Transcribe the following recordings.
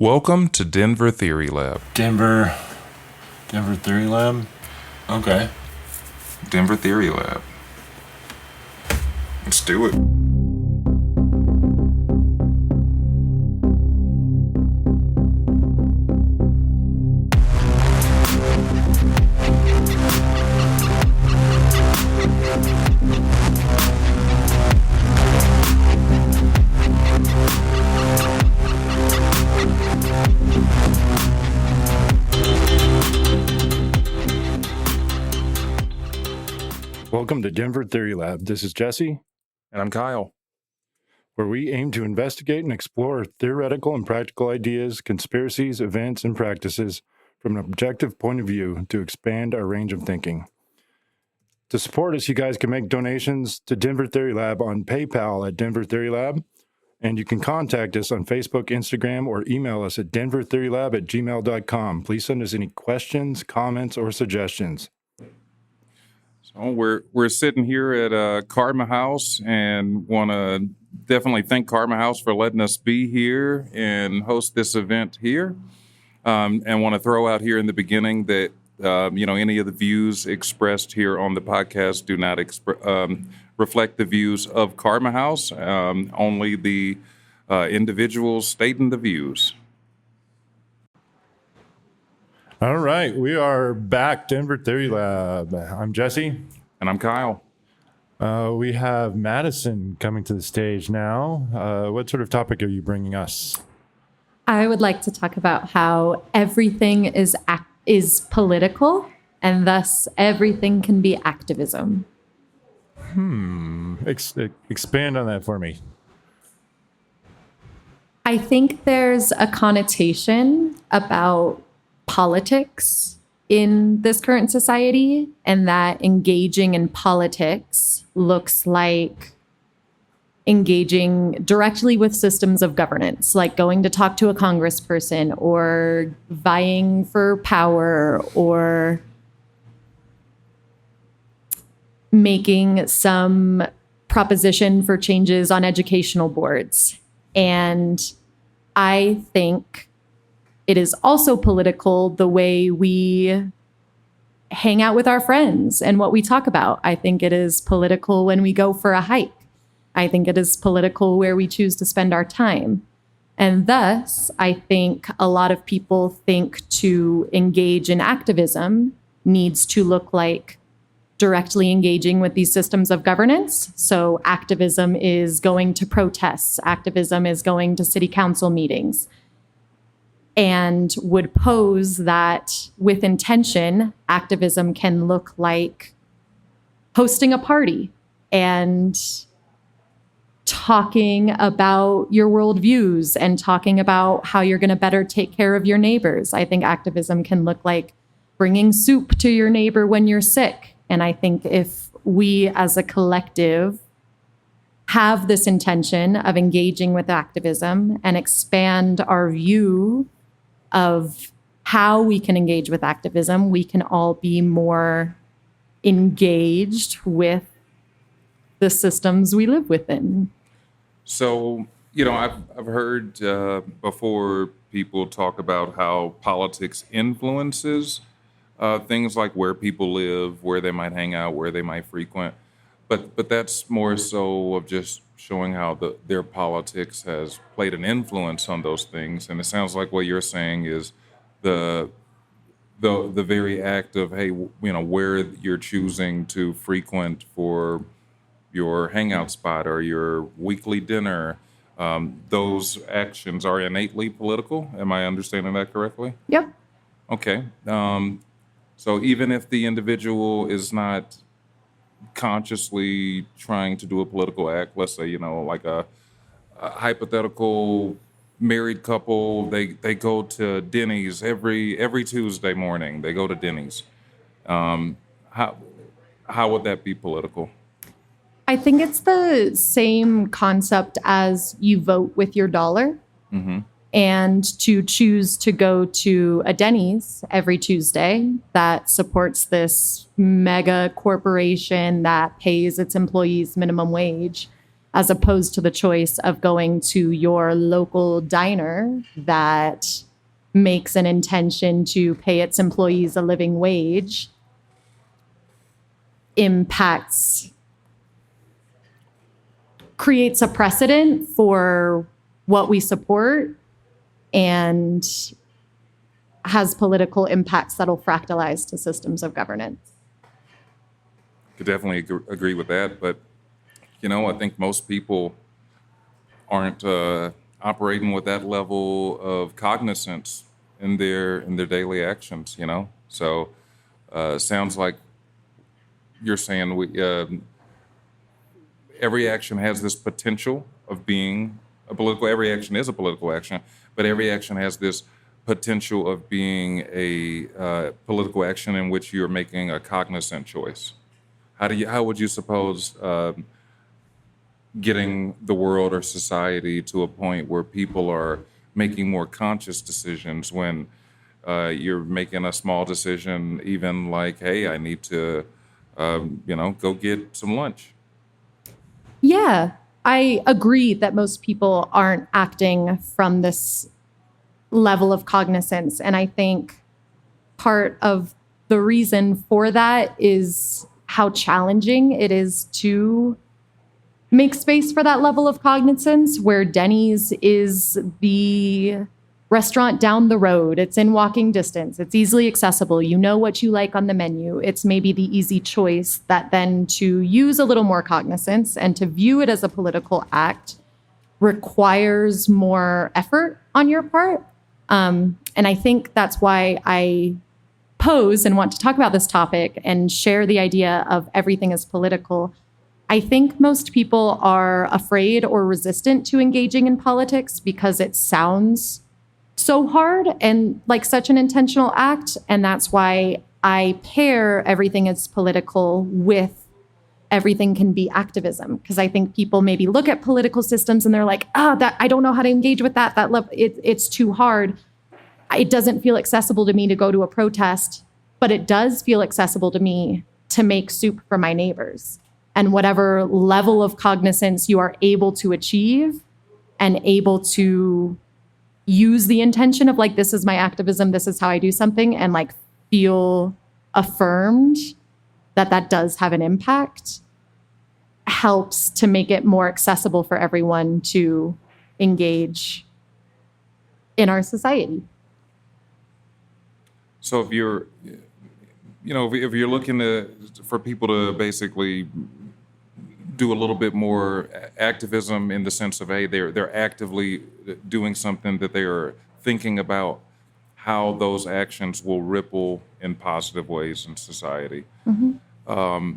Welcome to Denver Theory Lab. Denver Theory Lab? Okay. Denver Theory Lab. Let's do it. Welcome to Denver Theory Lab. This is Jesse, And I'm Kyle. where we aim to investigate and explore theoretical and practical ideas, conspiracies, events, and practices from an objective point of view to expand our range of thinking. To support us, you guys can make donations to Denver Theory Lab on PayPal at Denver Theory Lab, and you can contact us on Facebook, Instagram, or email us at denvertheorylab@gmail.com. Please send us any questions, comments, or suggestions. So we're sitting here at Karma House and want to definitely thank Karma House for letting us be here and host this event here. And want to throw out here in the beginning that any of the views expressed here on the podcast do not reflect the views of Karma House. Only the individuals stating the views. All right, we are back, Denver Theory Lab. I'm Jesse. And I'm Kyle. We have Madison coming to the stage now. What sort of topic are you bringing us? I would like to talk about how everything is political, and thus everything can be activism. Expand on that for me. I think there's a connotation about politics in this current society, and that engaging in politics looks like engaging directly with systems of governance, like going to talk to a congressperson or vying for power or making some proposition for changes on educational boards. And I think it is also political the way we hang out with our friends and what we talk about. I think it is political when we go for a hike. I think it is political where we choose to spend our time. And thus, I think a lot of people think to engage in activism needs to look like directly engaging with these systems of governance. So activism is going to protests. Activism is going to city council meetings. And would pose that with intention, activism can look like hosting a party and talking about your worldviews and talking about how you're going to better take care of your neighbors. I think activism can look like bringing soup to your neighbor when you're sick. And I think if we as a collective have this intention of engaging with activism and expand our view of how we can engage with activism, we can all be more engaged with the systems we live within. So, I've heard before people talk about how politics influences things like where people live, where they might hang out, where they might frequent. But that's more so of just showing how their politics has played an influence on those things. And it sounds like what you're saying is the very act of, hey, where you're choosing to frequent for your hangout spot or your weekly dinner, those actions are innately political. Am I understanding that correctly? Yep. Okay. So even if the individual is not consciously trying to do a political act, let's say, like a hypothetical married couple, they go to Denny's every Tuesday morning. They go to Denny's. How would that be political? I think it's the same concept as you vote with your dollar. Mm-hmm. And to choose to go to a Denny's every Tuesday that supports this mega corporation that pays its employees minimum wage, as opposed to the choice of going to your local diner that makes an intention to pay its employees a living wage, creates a precedent for what we support and has political impacts that'll fractalize to systems of governance. Could definitely agree with that, but I think most people aren't operating with that level of cognizance in their daily actions. So sounds like you're saying every action has this potential of being a political. Every action is a political action, but every action has this potential of being a political action in which you're making a cognizant choice. How would you suppose getting the world or society to a point where people are making more conscious decisions when you're making a small decision, even like, hey, I need to, go get some lunch? Yeah, I agree that most people aren't acting from this level of cognizance. And I think part of the reason for that is how challenging it is to make space for that level of cognizance, where Denny's is the restaurant down the road. It's in walking distance. It's easily accessible. You know what you like on the menu. It's maybe the easy choice that then to use a little more cognizance and to view it as a political act requires more effort on your part. And I think that's why I pose and want to talk about this topic and share the idea of everything is political. I think most people are afraid or resistant to engaging in politics because it sounds so hard and like such an intentional act. And that's why I pair everything is political with everything can be activism. Because I think people maybe look at political systems and they're like, that I don't know how to engage with that. It's too hard. It doesn't feel accessible to me to go to a protest, but it does feel accessible to me to make soup for my neighbors. And whatever level of cognizance you are able to achieve and able to use the intention of like, this is my activism, this is how I do something, and like feel affirmed that that does have an impact, helps to make it more accessible for everyone to engage in our society. So if you're, if you're looking for people to basically do a little bit more activism in the sense of, hey, they're actively doing something that they are thinking about how those actions will ripple in positive ways in society. Mm-hmm.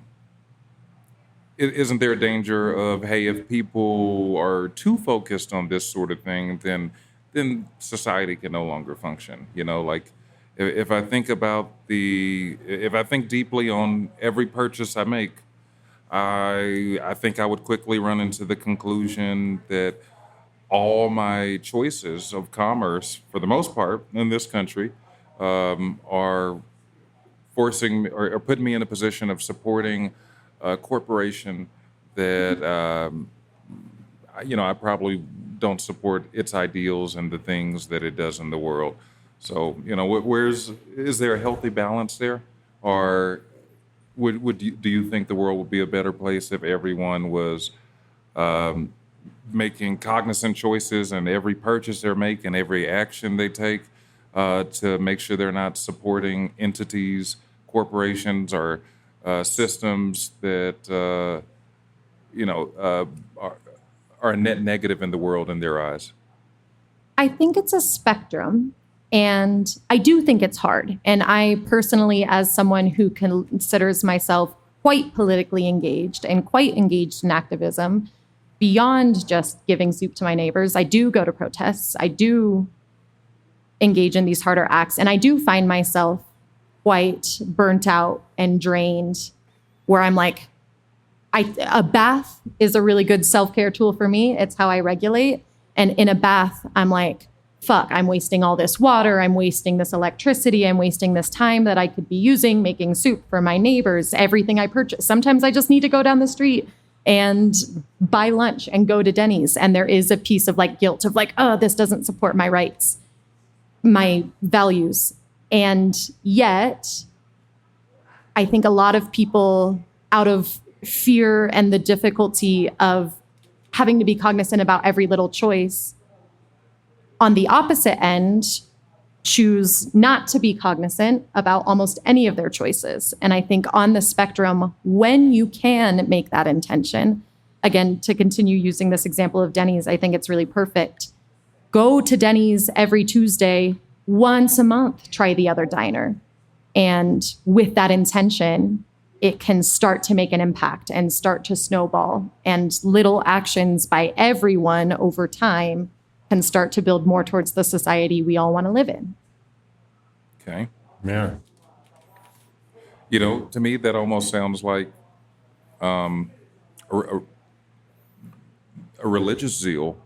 Isn't there a danger of, hey, if people are too focused on this sort of thing, then society can no longer function? Like if I think deeply on every purchase I make, I think I would quickly run into the conclusion that all my choices of commerce, for the most part, in this country, are forcing or putting me in a position of supporting a corporation that I probably don't support its ideals and the things that it does in the world. So is there a healthy balance there, or do you think the world would be a better place if everyone was making cognizant choices in every purchase they make and every action they take to make sure they're not supporting entities, corporations, or systems that are a net negative in the world in their eyes? I think it's a spectrum. And I do think it's hard. And I personally, as someone who considers myself quite politically engaged and quite engaged in activism, beyond just giving soup to my neighbors, I do go to protests. I do engage in these harder acts. And I do find myself quite burnt out and drained, where I'm like, a bath is a really good self-care tool for me. It's how I regulate. And in a bath, I'm like, fuck, I'm wasting all this water, I'm wasting this electricity, I'm wasting this time that I could be using making soup for my neighbors, everything I purchase. Sometimes I just need to go down the street and buy lunch and go to Denny's. And there is a piece of like guilt of like, oh, this doesn't support my rights, my values. And yet, I think a lot of people, out of fear and the difficulty of having to be cognizant about every little choice, on the opposite end, choose not to be cognizant about almost any of their choices. And I think on the spectrum, when you can make that intention, again, to continue using this example of Denny's, I think it's really perfect. Go to Denny's every Tuesday, once a month, try the other diner. And with that intention, it can start to make an impact and start to snowball. And little actions by everyone over time can start to build more towards the society we all want to live in. Okay. Yeah. You know, to me, that almost sounds like a, a religious zeal.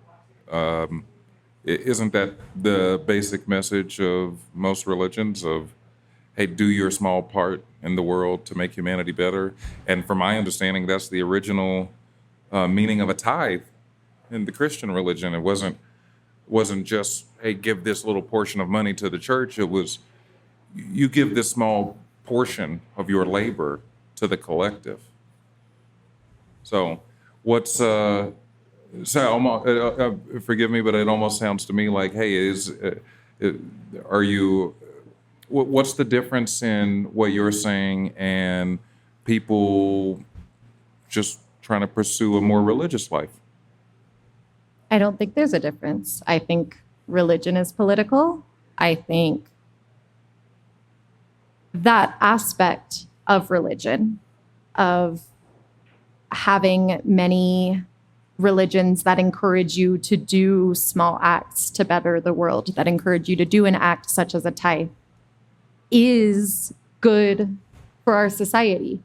Isn't that the basic message of most religions of, hey, do your small part in the world to make humanity better? And from my understanding, that's the original meaning of a tithe in the Christian religion. It wasn't just, hey, give this little portion of money to the church. It was, you give this small portion of your labor to the collective. So what's forgive me, but it almost sounds to me like, hey, what's the difference in what you're saying and people just trying to pursue a more religious life? I don't think there's a difference. I think religion is political. I think that aspect of religion, of having many religions that encourage you to do small acts to better the world, that encourage you to do an act such as a tithe, is good for our society.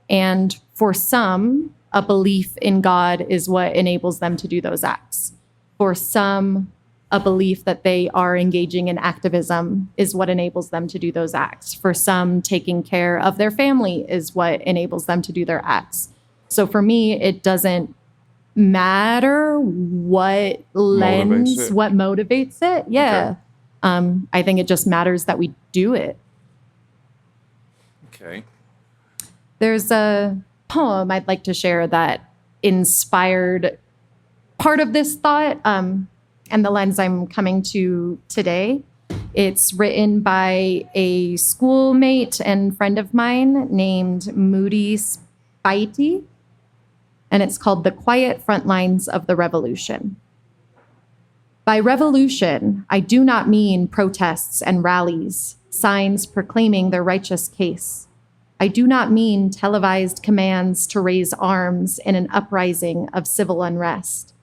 And for some, a belief in God is what enables them to do those acts. For some, a belief that they are engaging in activism is what enables them to do those acts. For some, taking care of their family is what enables them to do their acts. So for me, it doesn't matter what lens, what motivates it. Yeah. Okay. I think it just matters that we do it. Okay. There's a poem I'd like to share that inspired part of this thought and the lens I'm coming to today. It's written by a schoolmate and friend of mine named Moody Spivey, and it's called The Quiet Front Lines of the Revolution. By revolution, I do not mean protests and rallies, signs proclaiming their righteous case. I do not mean televised commands to raise arms in an uprising of civil unrest.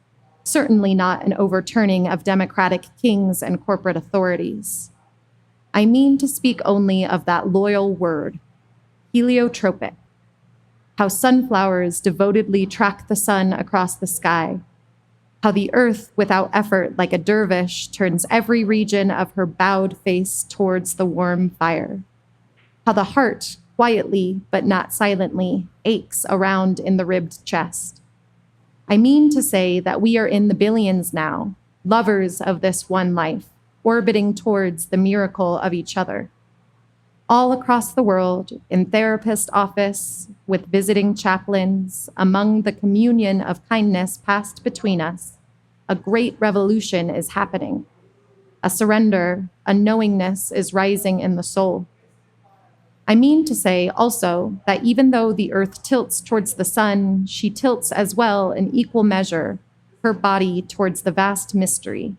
Certainly not an overturning of democratic kings and corporate authorities. I mean to speak only of that loyal word, heliotropic, how sunflowers devotedly track the sun across the sky, how the earth without effort like a dervish turns every region of her bowed face towards the warm fire, how the heart quietly but not silently aches around in the ribbed chest. I mean to say that we are in the billions now, lovers of this one life, orbiting towards the miracle of each other. All across the world, in therapist office, with visiting chaplains, among the communion of kindness passed between us, a great revolution is happening. A surrender, a knowingness is rising in the soul. I mean to say also that even though the earth tilts towards the sun, she tilts as well in equal measure, her body towards the vast mystery.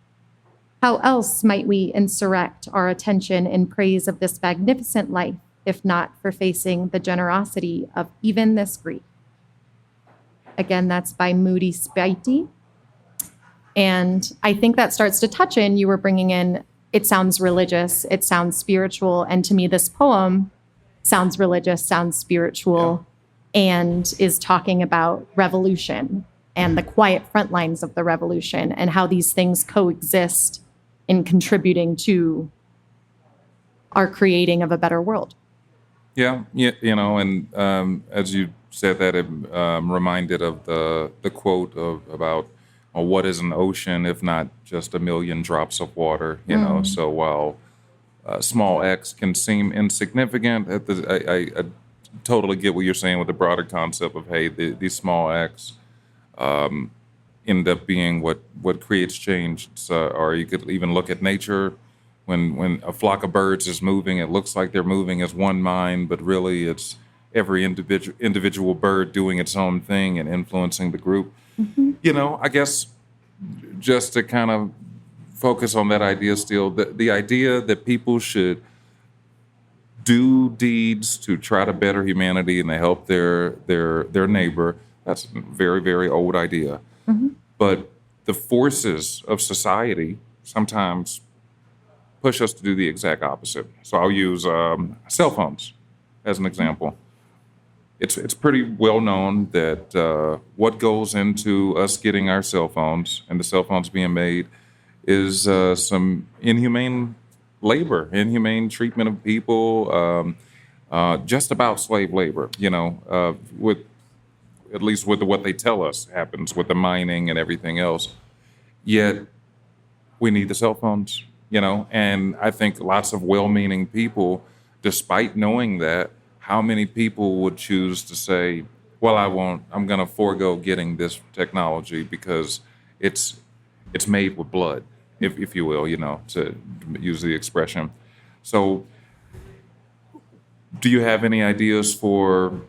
How else might we insurrect our attention in praise of this magnificent life, if not for facing the generosity of even this grief? Again, that's by Moody Spivey. And I think that starts to touch in, you were bringing in, it sounds religious, it sounds spiritual, and to me this poem sounds religious, sounds spiritual, and is talking about revolution and the quiet front lines of the revolution and how these things coexist in contributing to our creating of a better world. Yeah, yeah, and as you said that, it reminded of the quote about what is an ocean if not just a million drops of water. So while small X can seem insignificant, I totally get what you're saying with the broader concept of hey, these small X end up being what creates change. Or you could even look at nature. When a flock of birds is moving, it looks like they're moving as one mind, but really it's every individual bird doing its own thing and influencing the group. I guess just to kind of focus on that idea still, the idea that people should do deeds to try to better humanity and to help their neighbor, that's a very, very old idea. But the forces of society sometimes push us to do the exact opposite. So I'll use cell phones as an example. It's pretty well known that what goes into us getting our cell phones and the cell phones being made is some inhumane labor, inhumane treatment of people, just about slave labor. With at least with what they tell us happens with the mining and everything else. Yet we need the cell phones, and I think lots of well-meaning people, despite knowing that, how many people would choose to say, well, I'm going to forego getting this technology because it's made with blood, if you will, to use the expression. So do you have any ideas for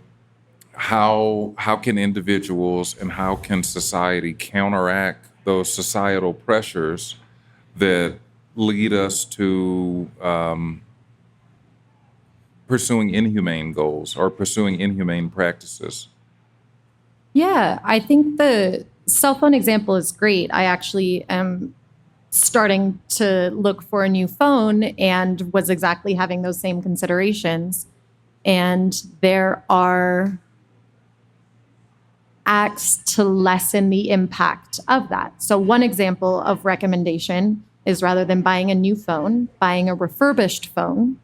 how can individuals and how can society counteract those societal pressures that lead us to pursuing inhumane goals or pursuing inhumane practices? Yeah, I think the cell phone example is great. I actually am starting to look for a new phone and was exactly having those same considerations. And there are acts to lessen the impact of that. So one example of recommendation is rather than buying a new phone, buying a refurbished phone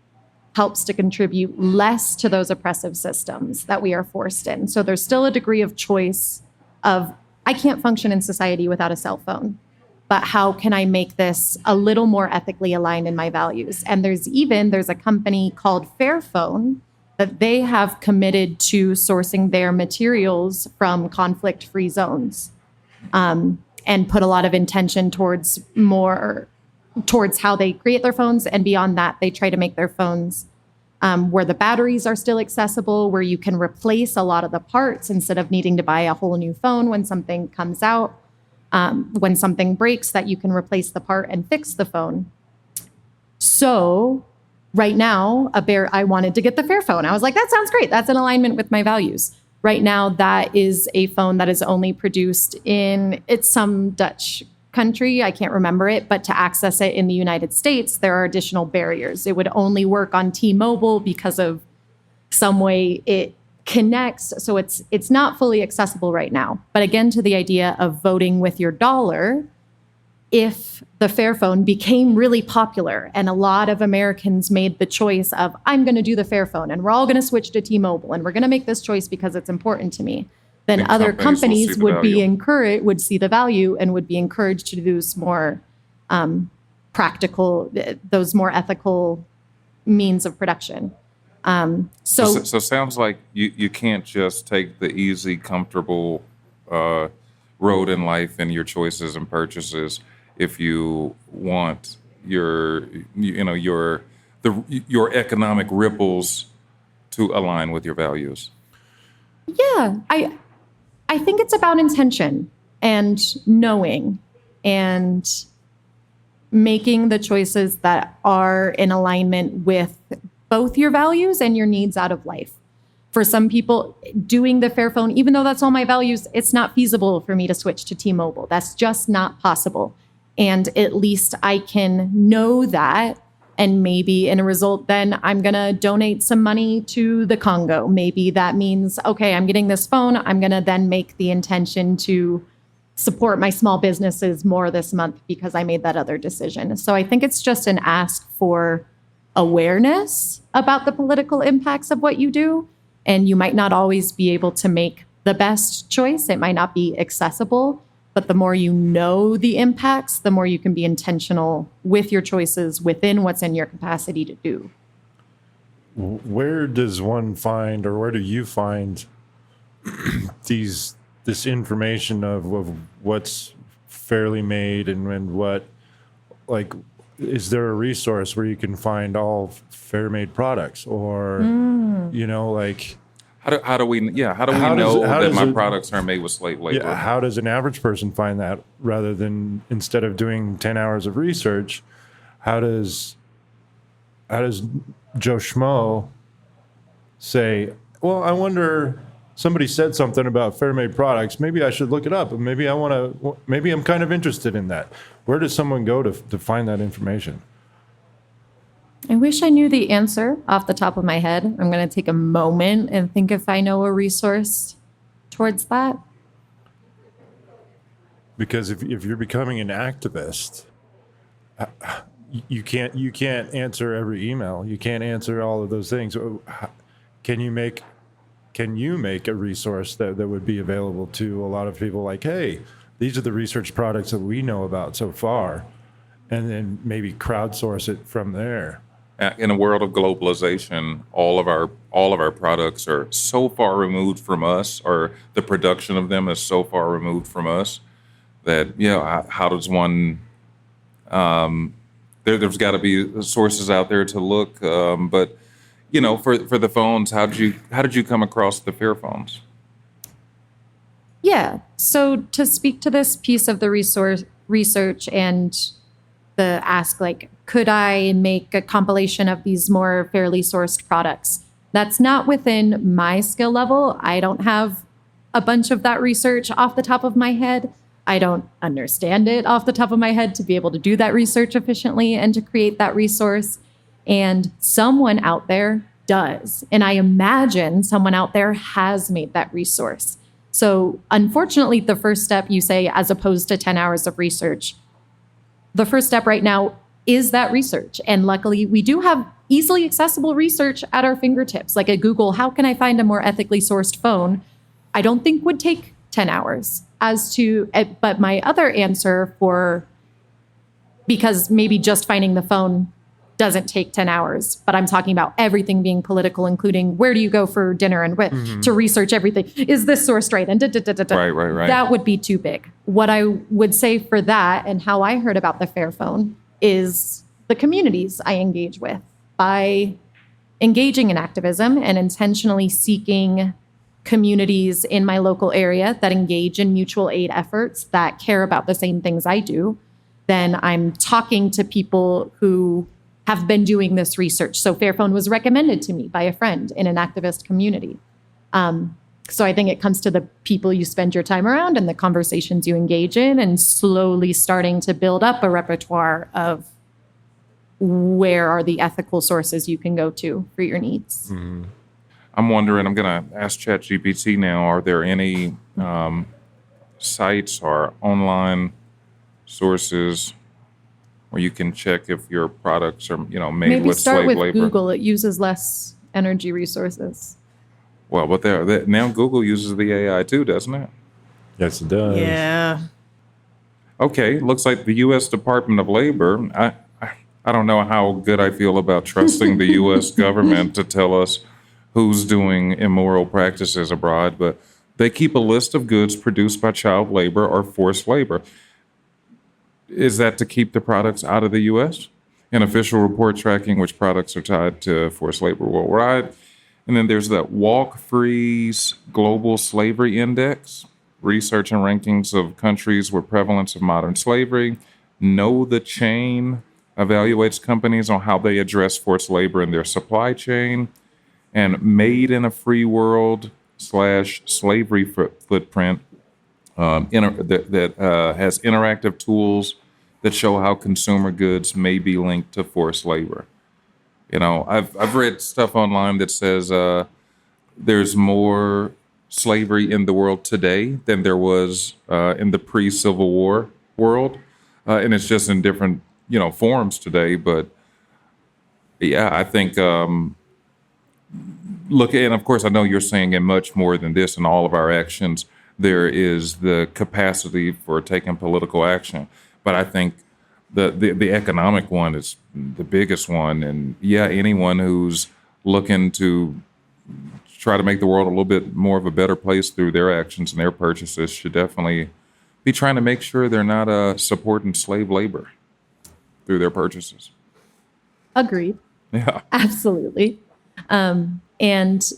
helps to contribute less to those oppressive systems that we are forced in. So there's still a degree of choice of, I can't function in society without a cell phone, but how can I make this a little more ethically aligned in my values? And there's a company called Fairphone that they have committed to sourcing their materials from conflict-free zones, and put a lot of intention towards how they create their phones. And beyond that, they try to make their phones where the batteries are still accessible, where you can replace a lot of the parts instead of needing to buy a whole new phone when something comes out, when something breaks, that you can replace the part and fix the phone. So right now, I wanted to get the Fairphone. I was like, that sounds great. That's in alignment with my values. Right now, that is a phone that is only produced it's some Dutch country, I can't remember it, but to access it in the United States, there are additional barriers. It would only work on T-Mobile because of some way it connects. So it's not fully accessible right now. But again, to the idea of voting with your dollar, if the Fairphone became really popular and a lot of Americans made the choice of, I'm going to do the Fairphone and we're all going to switch to T-Mobile and we're going to make this choice because it's important to me, then other companies would see the value and would be encouraged to do more practical, those more ethical means of production. So sounds like you can't just take the easy, comfortable road in life and your choices and purchases if you want your economic ripples to align with your values. Yeah, I think it's about intention and knowing and making the choices that are in alignment with both your values and your needs out of life. For some people, doing the Fairphone, even though that's all my values, it's not feasible for me to switch to T-Mobile. That's just not possible. And at least I can know that. And maybe in a result, then I'm going to donate some money to the Congo. Maybe that means, okay, I'm getting this phone. I'm going to then make the intention to support my small businesses more this month because I made that other decision. So I think it's just an ask for awareness about the political impacts of what you do. And you might not always be able to make the best choice. It might not be accessible, but the more you know the impacts, the more you can be intentional with your choices within what's in your capacity to do. Where does one find, or where do you find this information of what's fairly made and what, like, is there a resource where you can find all fair made products, or like How do we know that my products are made with slave labor? yeah, how does an average person find that, rather than, instead of doing 10 hours of research, how does Joe Schmo say, well, I wonder, somebody said something about fair made products, maybe I should look it up, and maybe I'm kind of interested in that. Where does someone go to find that information? I wish I knew the answer off the top of my head. I'm going to take a moment and think if I know a resource towards that. Because if you're becoming an activist, you can't answer every email. You can't answer all of those things. Can you make a resource that would be available to a lot of people? Like, hey, these are the research products that we know about so far, and then maybe crowdsource it from there. In a world of globalization, all of our products are so far removed from us, or the production of them is so far removed from us, that how does one? There's got to be sources out there to look. But for the phones, how did you come across the Fair phones? Yeah. So to speak to this piece of the research and the ask, like, could I make a compilation of these more fairly sourced products? That's not within my skill level. I don't have a bunch of that research off the top of my head. I don't understand it off the top of my head to be able to do that research efficiently and to create that resource. And someone out there does. And I imagine someone out there has made that resource. So unfortunately, the first step, you say, as opposed to 10 hours of research, the first step right now is that research. And luckily, we do have easily accessible research at our fingertips. Like at Google, how can I find a more ethically sourced phone? I don't think would take 10 hours. But my other answer because maybe just finding the phone doesn't take 10 hours, but I'm talking about everything being political, including where do you go for dinner and to research everything. Is this sourced right? And Right. That would be too big. What I would say for that, and how I heard about the Fair phone, is the communities I engage with. By engaging in activism and intentionally seeking communities in my local area that engage in mutual aid efforts that care about the same things I do, then I'm talking to people who have been doing this research. So Fairphone was recommended to me by a friend in an activist community. So I think it comes to the people you spend your time around and the conversations you engage in, and slowly starting to build up a repertoire of where are the ethical sources you can go to for your needs. Mm-hmm. I'm wondering, I'm going to ask ChatGPT now, are there any sites or online sources where you can check if your products are, made Maybe with start slave with labor? Google. It uses less energy resources. Well, but now Google uses the AI too, doesn't it? Yes, it does. Yeah. Okay, looks like the U.S. Department of Labor. I don't know how good I feel about trusting the U.S. government to tell us who's doing immoral practices abroad, but they keep a list of goods produced by child labor or forced labor. Is that to keep the products out of the U.S.? An official report tracking which products are tied to forced labor worldwide. And then there's the Walk Free's Global Slavery Index, research and rankings of countries with prevalence of modern slavery. Know the Chain evaluates companies on how they address forced labor in their supply chain. And Made in a Free World / Slavery Footprint that has interactive tools that show how consumer goods may be linked to forced labor. I've read stuff online that says there's more slavery in the world today than there was in the pre-Civil War world, and it's just in different forms today. But Yeah, I think look, and of course, I know you're saying in much more than this in all of our actions, there is the capacity for taking political action. But I think the economic one is the biggest one. And yeah, anyone who's looking to try to make the world a little bit more of a better place through their actions and their purchases should definitely be trying to make sure they're not supporting slave labor through their purchases. Agreed. Yeah. Absolutely. And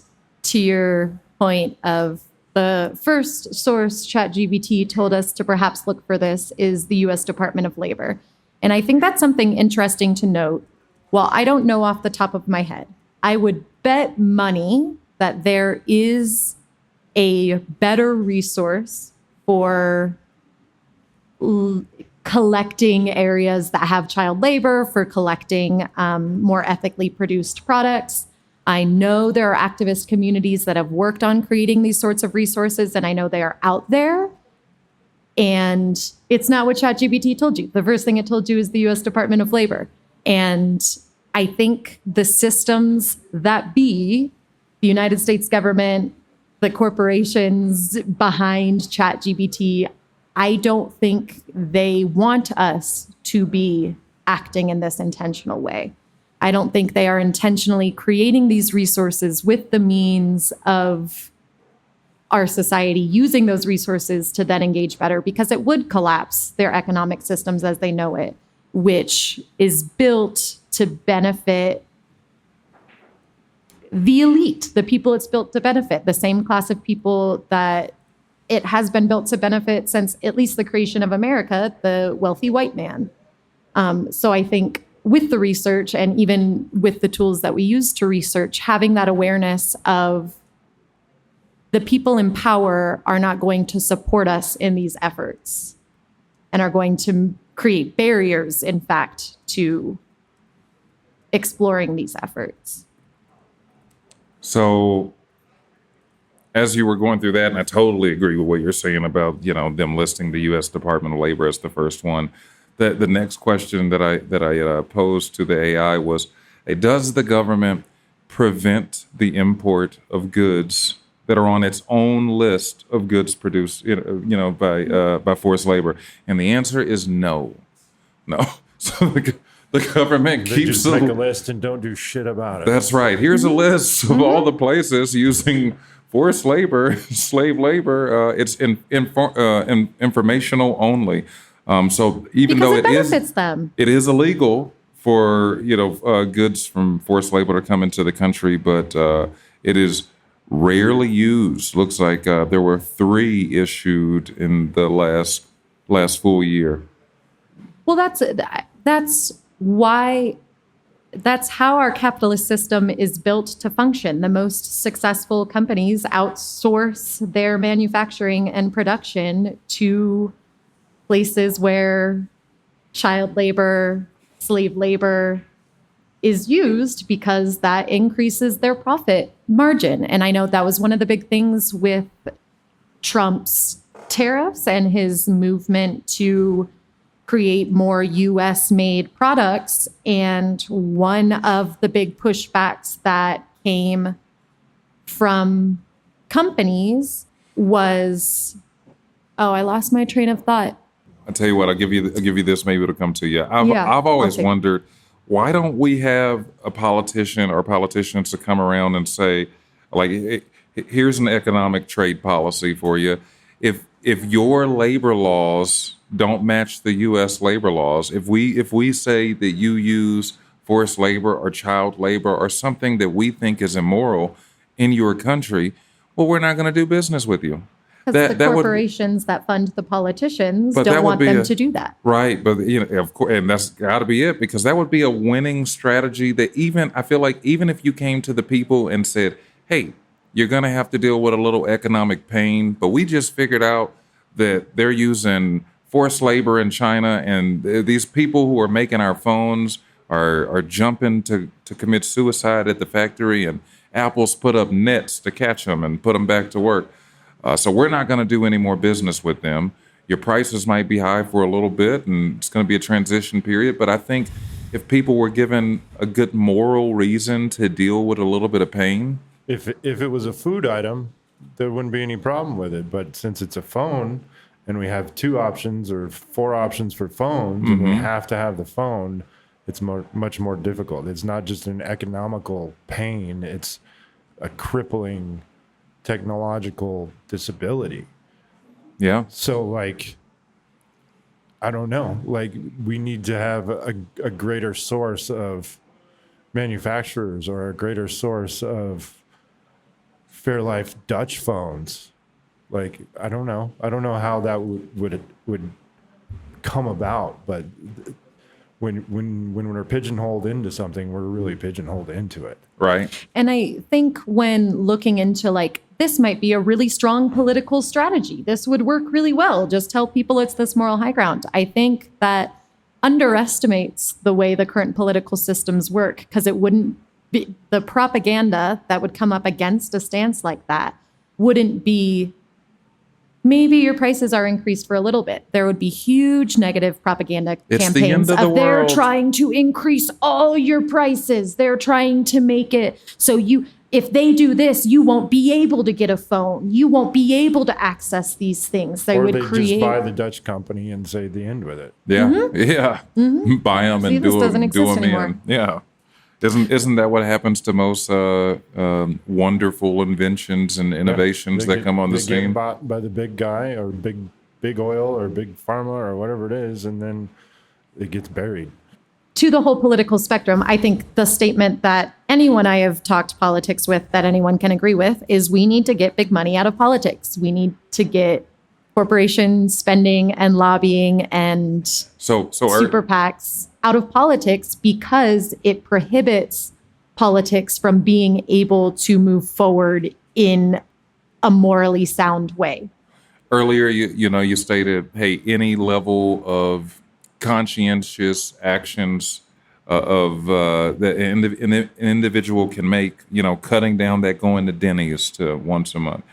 to your point of the first source ChatGPT told us to perhaps look for this is the US Department of Labor. And I think that's something interesting to note. While I don't know off the top of my head, I would bet money that there is a better resource for collecting areas that have child labor, for collecting more ethically produced products. I know there are activist communities that have worked on creating these sorts of resources, and I know they are out there. And it's not what ChatGPT told you. The first thing it told you is the US Department of Labor. And I think the systems that be, the United States government, the corporations behind ChatGPT, I don't think they want us to be acting in this intentional way. I don't think they are intentionally creating these resources with the means of our society using those resources to then engage better, because it would collapse their economic systems as they know it, which is built to benefit the elite, the people it's built to benefit, the same class of people that it has been built to benefit since at least the creation of America, the wealthy white man. So I think with the research and even with the tools that we use to research, having that awareness of the people in power are not going to support us in these efforts and are going to create barriers, in fact, to exploring these efforts. So as you were going through that, and I totally agree with what you're saying about, them listing the U.S. Department of Labor as the first one, the next question that I posed to the AI was, does the government prevent the import of goods that are on its own list of goods produced, by forced labor? And the answer is no. So the government They keeps just make a list and don't do shit about it. That's right. Here's a list of all the places using forced labor, slave labor. It's informational only. So even Because though it benefits them. it is illegal for goods from forced labor to come into the country, but it is rarely used. Looks like there were 3 issued in the last full year. Well, that's how our capitalist system is built to function. The most successful companies outsource their manufacturing and production to places where child labor, slave labor is used, because that increases their profit margin. And I know that was one of the big things with Trump's tariffs and his movement to create more US made products. And one of the big pushbacks that came from companies was, I lost my train of thought. I tell you what, I'll give you this. Maybe it'll come to you. I've always wondered, why don't we have a politician or politicians to come around and say, like, here's an economic trade policy for you. If your labor laws don't match the U.S. labor laws, if we say that you use forced labor or child labor or something that we think is immoral in your country, well, we're not going to do business with you. Because the corporations that fund the politicians don't want them to do that. Right. But, of course, and that's got to be it, because that would be a winning strategy that I feel like even if you came to the people and said, hey, you're going to have to deal with a little economic pain, but we just figured out that they're using forced labor in China, and these people who are making our phones are jumping to commit suicide at the factory, and Apple's put up nets to catch them and put them back to work. So we're not going to do any more business with them. Your prices might be high for a little bit, and it's going to be a transition period. But I think if people were given a good moral reason to deal with a little bit of pain. If it was a food item, there wouldn't be any problem with it. But since it's a phone, and we have 2 options or 4 options for phones, and we have to have the phone, it's much more difficult. It's not just an economical pain; it's a crippling technological disability. Yeah. So, like, I don't know. Like, we need to have a greater source of manufacturers or a greater source of Fairlife Dutch phones. Like, I don't know how that would come about, but when we're pigeonholed into something, we're really pigeonholed into it. Right. And I think when looking into like, this might be a really strong political strategy, this would work really well, just tell people it's this moral high ground. I think that underestimates the way the current political systems work, because it wouldn't be the propaganda that would come up against a stance like that wouldn't be maybe your prices are increased for a little bit. There would be huge negative propaganda It's the end campaigns of the they're world. trying to increase all your prices. They're trying to make it so if they do this, you won't be able to get a phone. You won't be able to access these things. They Or would they create. just buy the Dutch company and say the end with it. Yeah. Yeah. Buy them See, and this do doesn't them exist anymore. in. Yeah. Isn't that what happens to most wonderful inventions and innovations They that come on the they get scene? bought by the big guy or big oil or big pharma or whatever it is, and then it gets buried. To the whole political spectrum, I think the statement that anyone I have talked politics with that anyone can agree with is we need to get big money out of politics. We need to get corporations spending and lobbying and So super PACs out of politics because it prohibits politics from being able to move forward in a morally sound way. earlier you stated, hey, any level of conscientious actions that an individual can make, cutting down that going to Denny's to once a month,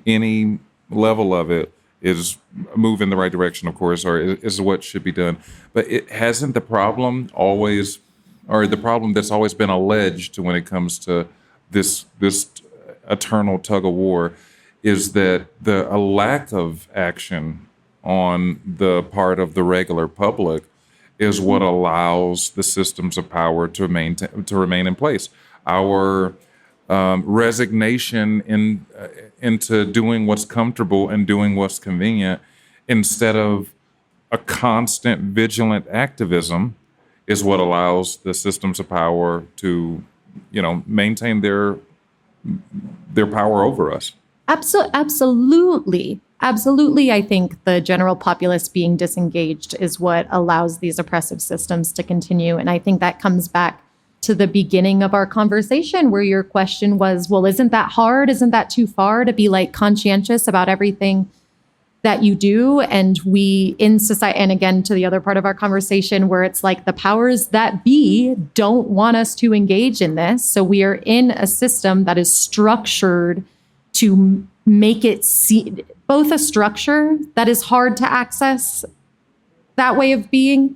any level of it is a move in the right direction, of course, or is what should be done. But it hasn't the problem always, or the problem that's always been alleged when it comes to this eternal tug of war, is that a lack of action on the part of the regular public is what allows the systems of power to remain in place. Our resignation into doing what's comfortable and doing what's convenient, instead of a constant vigilant activism, is what allows the systems of power to, maintain their power over us. Absolutely. I think the general populace being disengaged is what allows these oppressive systems to continue. And I think that comes back to the beginning of our conversation where your question was, well, isn't that hard? Isn't that too far to be conscientious about everything that you do? And we in society, and again, to the other part of our conversation where it's the powers that be don't want us to engage in this. So we are in a system that is structured to make it both a structure that is hard to access that way of being,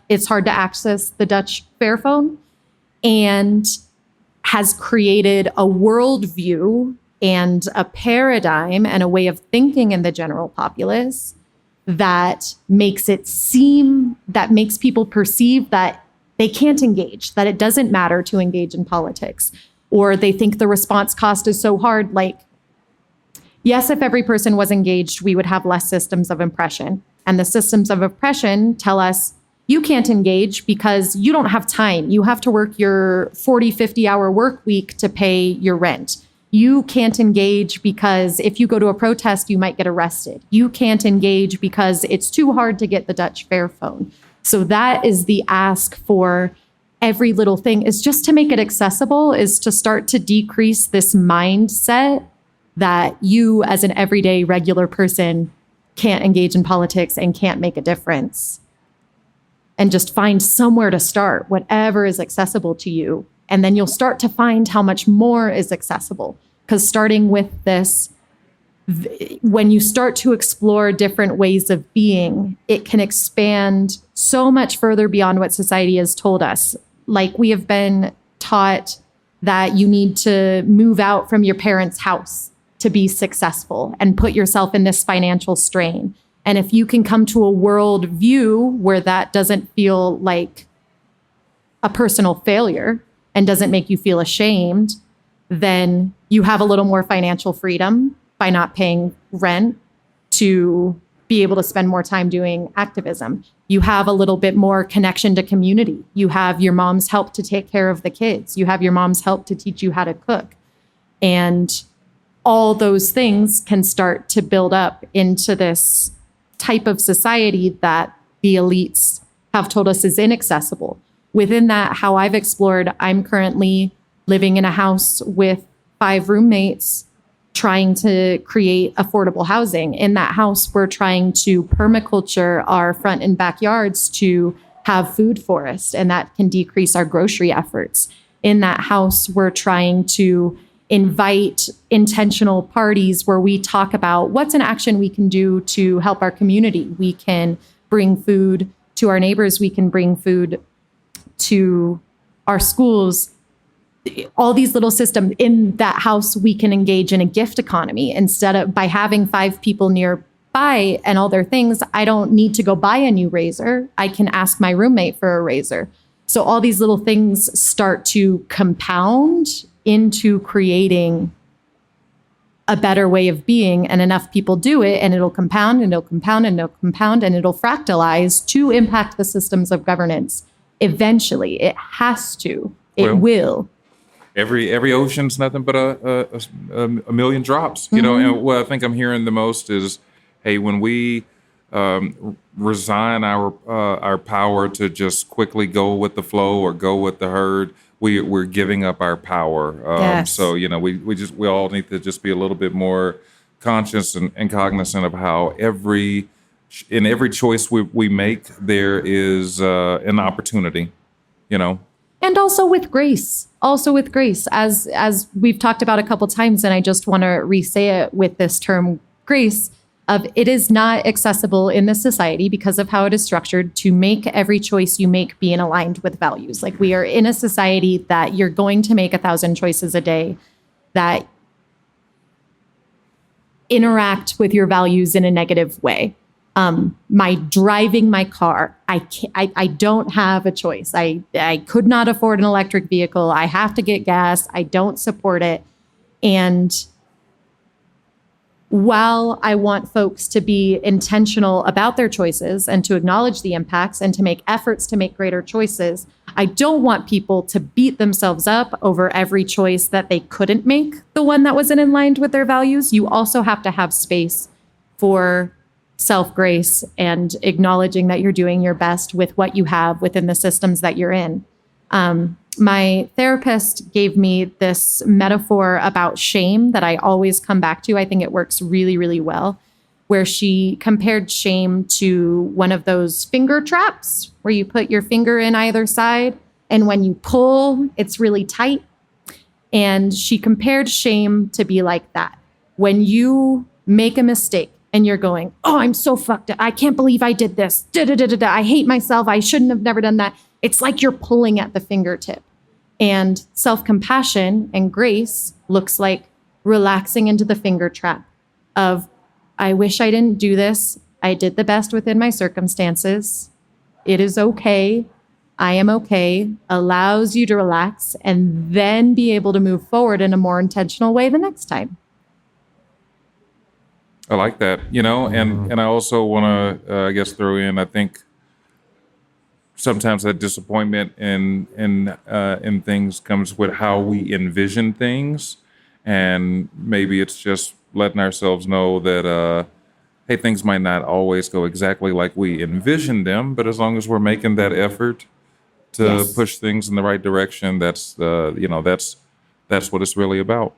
it's hard to access the Dutch Fairphone, and has created a worldview and a paradigm and a way of thinking in the general populace that makes people perceive that they can't engage, that it doesn't matter to engage in politics, or they think the response cost is so hard. Yes, if every person was engaged, we would have less systems of oppression. And the systems of oppression tell us, you can't engage because you don't have time. You have to work your 40, 50-hour work week to pay your rent. You can't engage because if you go to a protest, you might get arrested. You can't engage because it's too hard to get the Dutch Fairphone. So that is the ask for every little thing, is just to make it accessible, is to start to decrease this mindset that you as an everyday regular person can't engage in politics and can't make a difference. And just find somewhere to start, whatever is accessible to you. And then you'll start to find how much more is accessible. Because starting with this when you start to explore different ways of being, it can expand so much further beyond what society has told us. Like, we have been taught that you need to move out from your parents' house to be successful and put yourself in this financial strain. And if you can come to a world view where that doesn't feel like a personal failure and doesn't make you feel ashamed, then you have a little more financial freedom by not paying rent to be able to spend more time doing activism. You have a little bit more connection to community. You have your mom's help to take care of the kids. You have your mom's help to teach you how to cook. And all those things can start to build up into this type of society that the elites have told us is inaccessible. Within that, how I've explored, I'm currently living in a house with 5 roommates, trying to create affordable housing. In that house, we're trying to permaculture our front and backyards to have food forests, and that can decrease our grocery efforts. In that house, we're trying to invite intentional parties where we talk about what's an action we can do to help our community. We can bring food to our neighbors. We can bring food to our schools. All these little systems in that house, we can engage in a gift economy. Instead of by having 5 people nearby and all their things, I don't need to go buy a new razor. I can ask my roommate for a razor. So all these little things start to compound into creating a better way of being, and enough people do it, and it'll compound and it'll compound and it'll compound and it'll fractalize to impact the systems of governance. Eventually, it has to. It will. Every ocean's nothing but a million drops, you know. And what I think I'm hearing the most is, hey, when we resign our power to just quickly go with the flow or go with the herd, we're giving up our power. Yes. So we all need to just be a little bit more conscious and cognizant of how in every choice we make there is an opportunity, you know. And also with grace, as we've talked about a couple times, and I just want to re-say it with this term grace, of it is not accessible in this society because of how it is structured to make every choice you make being aligned with values. Like, we are in a society that you're going to make 1,000 choices a day that interact with your values in a negative way. My driving my car, I don't have a choice. I could not afford an electric vehicle. I have to get gas. I don't support it. And while I want folks to be intentional about their choices and to acknowledge the impacts and to make efforts to make greater choices, I don't want people to beat themselves up over every choice that they couldn't make, the one that wasn't in line with their values. You also have to have space for self-grace and acknowledging that you're doing your best with what you have within the systems that you're in. My therapist gave me this metaphor about shame that I always come back to. I think it works really, really well, where she compared shame to one of those finger traps where you put your finger in either side, and when you pull, it's really tight. And she compared shame to be like that. When you make a mistake and you're going, oh, I'm so fucked up. I can't believe I did this. I hate myself. I shouldn't have never done that. It's like you're pulling at the fingertip. And self-compassion and grace looks like relaxing into the finger trap of, I wish I didn't do this. I did the best within my circumstances. It is okay. I am okay. Allows you to relax and then be able to move forward in a more intentional way the next time. I like that, and I also want to, I guess, throw in, I think sometimes that disappointment in things comes with how we envision things. And maybe it's just letting ourselves know that, hey, things might not always go exactly like we envisioned them, but as long as we're making that effort to push things in the right direction, that's what it's really about.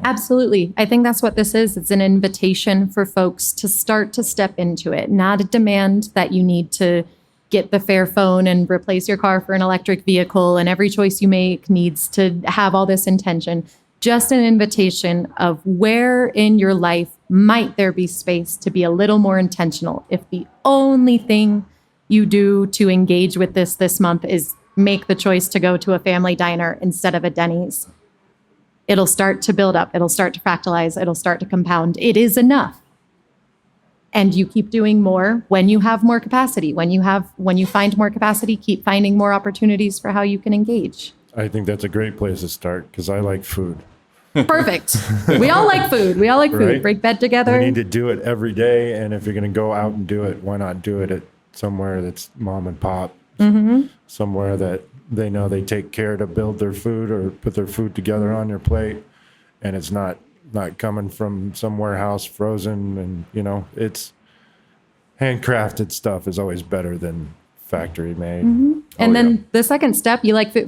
Absolutely. I think that's what this is. It's an invitation for folks to start to step into it, not a demand that you need to get the fair phone and replace your car for an electric vehicle. And every choice you make needs to have all this intention. just an invitation of where in your life might there be space to be a little more intentional. If the only thing you do to engage with this month is make the choice to go to a family diner instead of a Denny's, it'll start to build up. It'll start to fractalize. It'll start to compound. It is enough. And you keep doing more when you have more capacity. When you find more capacity, keep finding more opportunities for how you can engage. I think that's a great place to start because I like food. Perfect. We all like food. We all like food. Right? Break bed together. We need to do it every day. And if you're going to go out and do it, why not do it at somewhere that's mom and pop, somewhere that they know they take care to build their food or put their food together on your plate. And it's not coming from some warehouse frozen. And, it's handcrafted stuff is always better than factory made. And then the second step,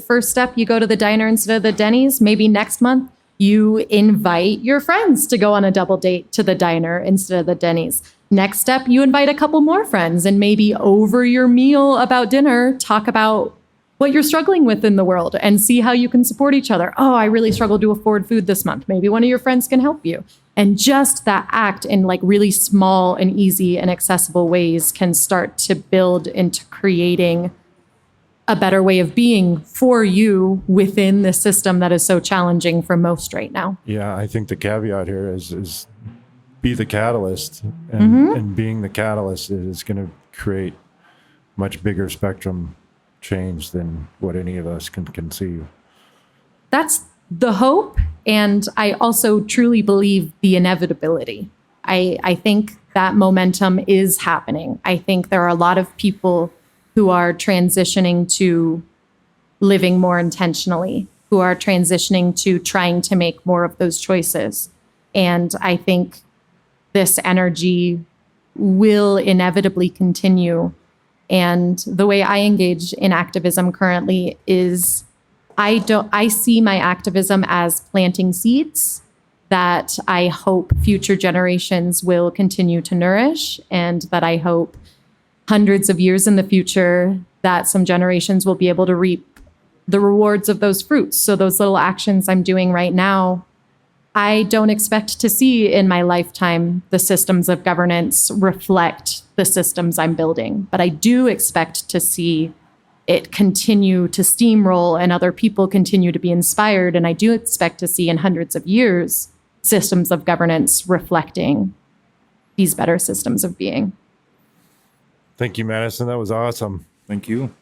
first step, you go to the diner instead of the Denny's. Maybe next month you invite your friends to go on a double date to the diner instead of the Denny's. Next step, you invite a couple more friends and maybe over your meal about dinner, talk about what you're struggling with in the world and see how you can support each other. Oh, I really struggled to afford food this month. Maybe one of your friends can help you. And just that act in really small and easy and accessible ways can start to build into creating a better way of being for you within the system that is so challenging for most right now. Yeah, I think the caveat here is be the catalyst. And being the catalyst is going to create much bigger spectrum change than what any of us can conceive. That's the hope. And I also truly believe the inevitability. I think that momentum is happening. I think there are a lot of people who are transitioning to living more intentionally, who are transitioning to trying to make more of those choices. And I think this energy will inevitably continue. And the way I engage in activism currently is I see my activism as planting seeds that I hope future generations will continue to nourish, and that I hope hundreds of years in the future that some generations will be able to reap the rewards of those fruits. So those little actions I'm doing right now, I don't expect to see in my lifetime the systems of governance reflect the systems I'm building, but I do expect to see it continue to steamroll and other people continue to be inspired. And I do expect to see in hundreds of years systems of governance reflecting these better systems of being. Thank you, Madison. That was awesome. Thank you.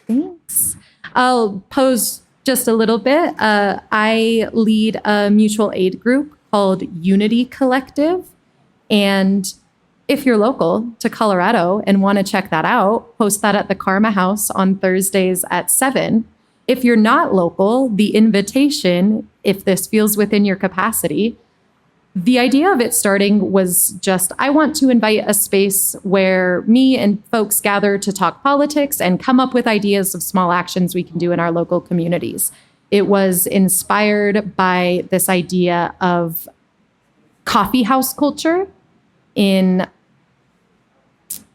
Thanks. I'll pose just a little bit. I lead a mutual aid group called Unity Collective. And if you're local to Colorado and want to check that out, post that at the Karma House on Thursdays at 7. If you're not local, the invitation, if this feels within your capacity, the idea of it starting was just, I want to invite a space where me and folks gather to talk politics and come up with ideas of small actions we can do in our local communities. It was inspired by this idea of coffee house culture in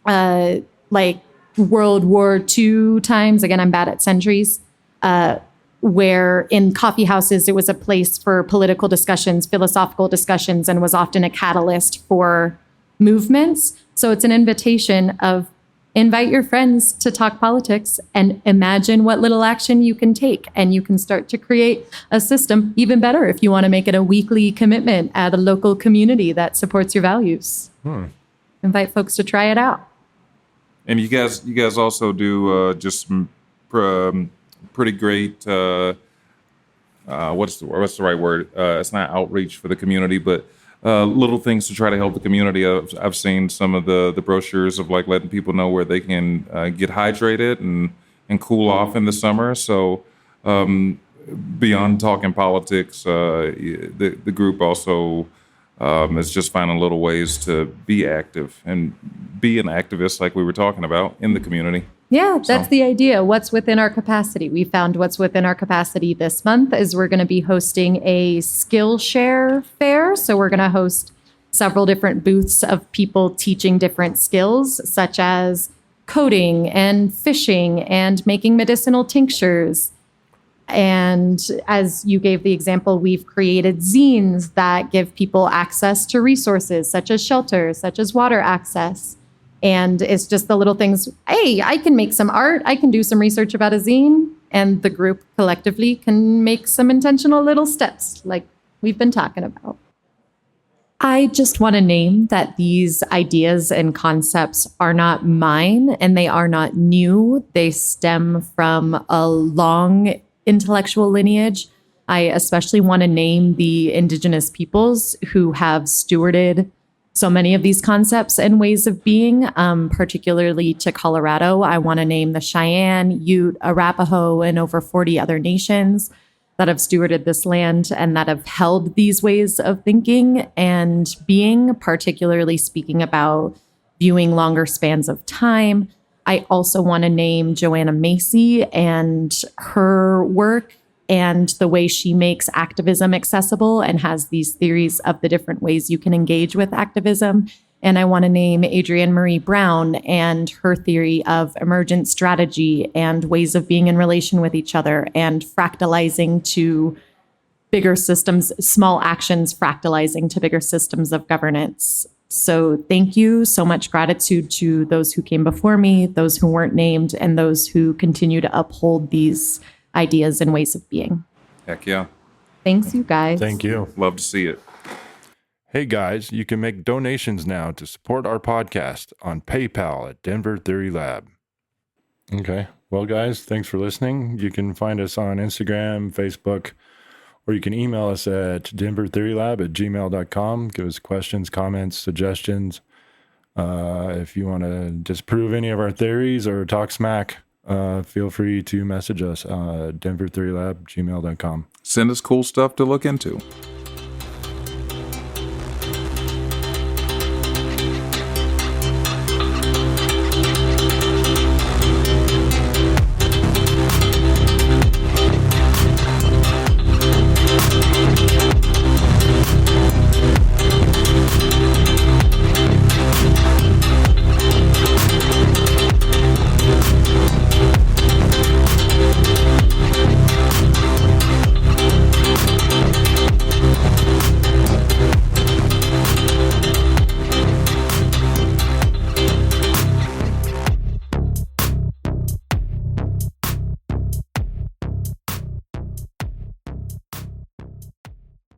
World War II times. Again, I'm bad at centuries. Where in coffee houses, it was a place for political discussions, philosophical discussions, and was often a catalyst for movements. So it's an invitation of invite your friends to talk politics and imagine what little action you can take. And you can start to create a system, even better if you want to make it a weekly commitment at a local community that supports your values. Invite folks to try it out. And you guys also do just some pretty great. What's the right word? It's not outreach for the community, but little things to try to help the community. I've seen some of the brochures of letting people know where they can get hydrated and cool off in the summer. So beyond talking politics, the group also is just finding little ways to be active and be an activist, like we were talking about, in the community. Yeah, that's the idea. What's within our capacity? We found what's within our capacity this month is we're going to be hosting a Skillshare fair. So we're going to host several different booths of people teaching different skills, such as coding and fishing and making medicinal tinctures. And as you gave the example, we've created zines that give people access to resources such as shelter, such as water access. And it's just the little things. Hey, I can make some art. I can do some research about a zine. And the group collectively can make some intentional little steps like we've been talking about. I just want to name that these ideas and concepts are not mine and they are not new. They stem from a long intellectual lineage. I especially want to name the indigenous peoples who have stewarded so many of these concepts and ways of being, particularly to Colorado. I want to name the Cheyenne, Ute, Arapaho, and over 40 other nations that have stewarded this land and that have held these ways of thinking and being, particularly speaking about viewing longer spans of time. I also want to name Joanna Macy and her work and the way she makes activism accessible and has these theories of the different ways you can engage with activism. And I want to name Adrienne Marie Brown and her theory of emergent strategy and ways of being in relation with each other and fractalizing to bigger systems, small actions fractalizing to bigger systems of governance. So thank you. So much gratitude to those who came before me, those who weren't named, and those who continue to uphold these ideas and ways of being. Heck yeah. Thanks, you guys. Thank you. Love to see it. Hey guys, you can make donations now to support our podcast on PayPal at Denver Theory Lab. Okay. Well, guys, thanks for listening. You can find us on Instagram, Facebook, or you can email us at denvertheorylab@gmail.com. Give us questions, comments, suggestions. If you want to disprove any of our theories or talk smack, feel free to message us, denvertheorylab@gmail.com. Send us cool stuff to look into.